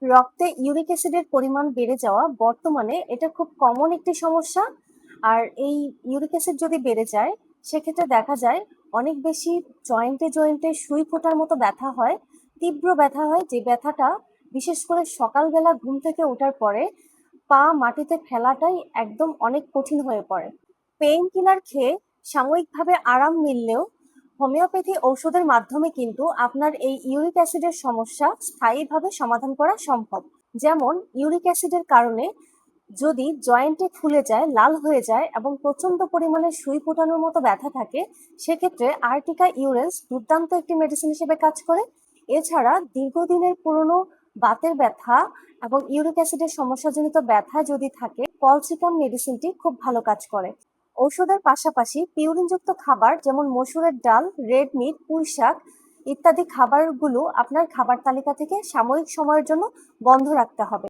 রক্তে ইউরিক অ্যাসিডের পরিমাণ বেড়ে যাওয়া বর্তমানে এটা খুব কমন একটি সমস্যা। আর এই ইউরিক অ্যাসিড যদি বেড়ে যায়, সেক্ষেত্রে দেখা যায় অনেক বেশি জয়েন্টে জয়েন্টে সুই ফোটার মতো ব্যথা হয়, তীব্র ব্যথা হয়, যে ব্যথাটা বিশেষ করে সকালবেলা ঘুম থেকে ওঠার পরে পা মাটিতে ফেলাটাই একদম অনেক কঠিন হয়ে পড়ে। পেইন কিলার খেয়ে সাময়িকভাবে আরাম মিললেও হোমিওপ্যাথি ঔষধের মাধ্যমে কিন্তু আপনার এই ইউরিক অ্যাসিডের সমস্যা স্থায়ীভাবে সমাধান করা সম্ভব। যেমন ইউরিক অ্যাসিডের কারণে যদি জয়েন্টে ফুলে যায়, লাল হয়ে যায় এবং প্রচন্ড পরিমাণে সুই ফোটানোর মতো ব্যথা থাকে, সেক্ষেত্রে আর্টিকা ইউরেন্স দুর্দান্ত একটি মেডিসিন হিসেবে কাজ করে। এছাড়া দীর্ঘদিনের পুরনো বাতের ব্যথা এবং ইউরিক অ্যাসিডের সমস্যাজনিত ব্যথা যদি থাকে, কলসিকাম মেডিসিনটি খুব ভালো কাজ করে। ঔষধের পাশাপাশি পিউরিনযুক্ত খাবার যেমন মসুরের ডাল, রেড মিট, পুঁই শাক ইত্যাদি খাবারগুলো আপনার খাবার তালিকা থেকে সাময়িক সময়ের জন্য বন্ধ রাখতে হবে।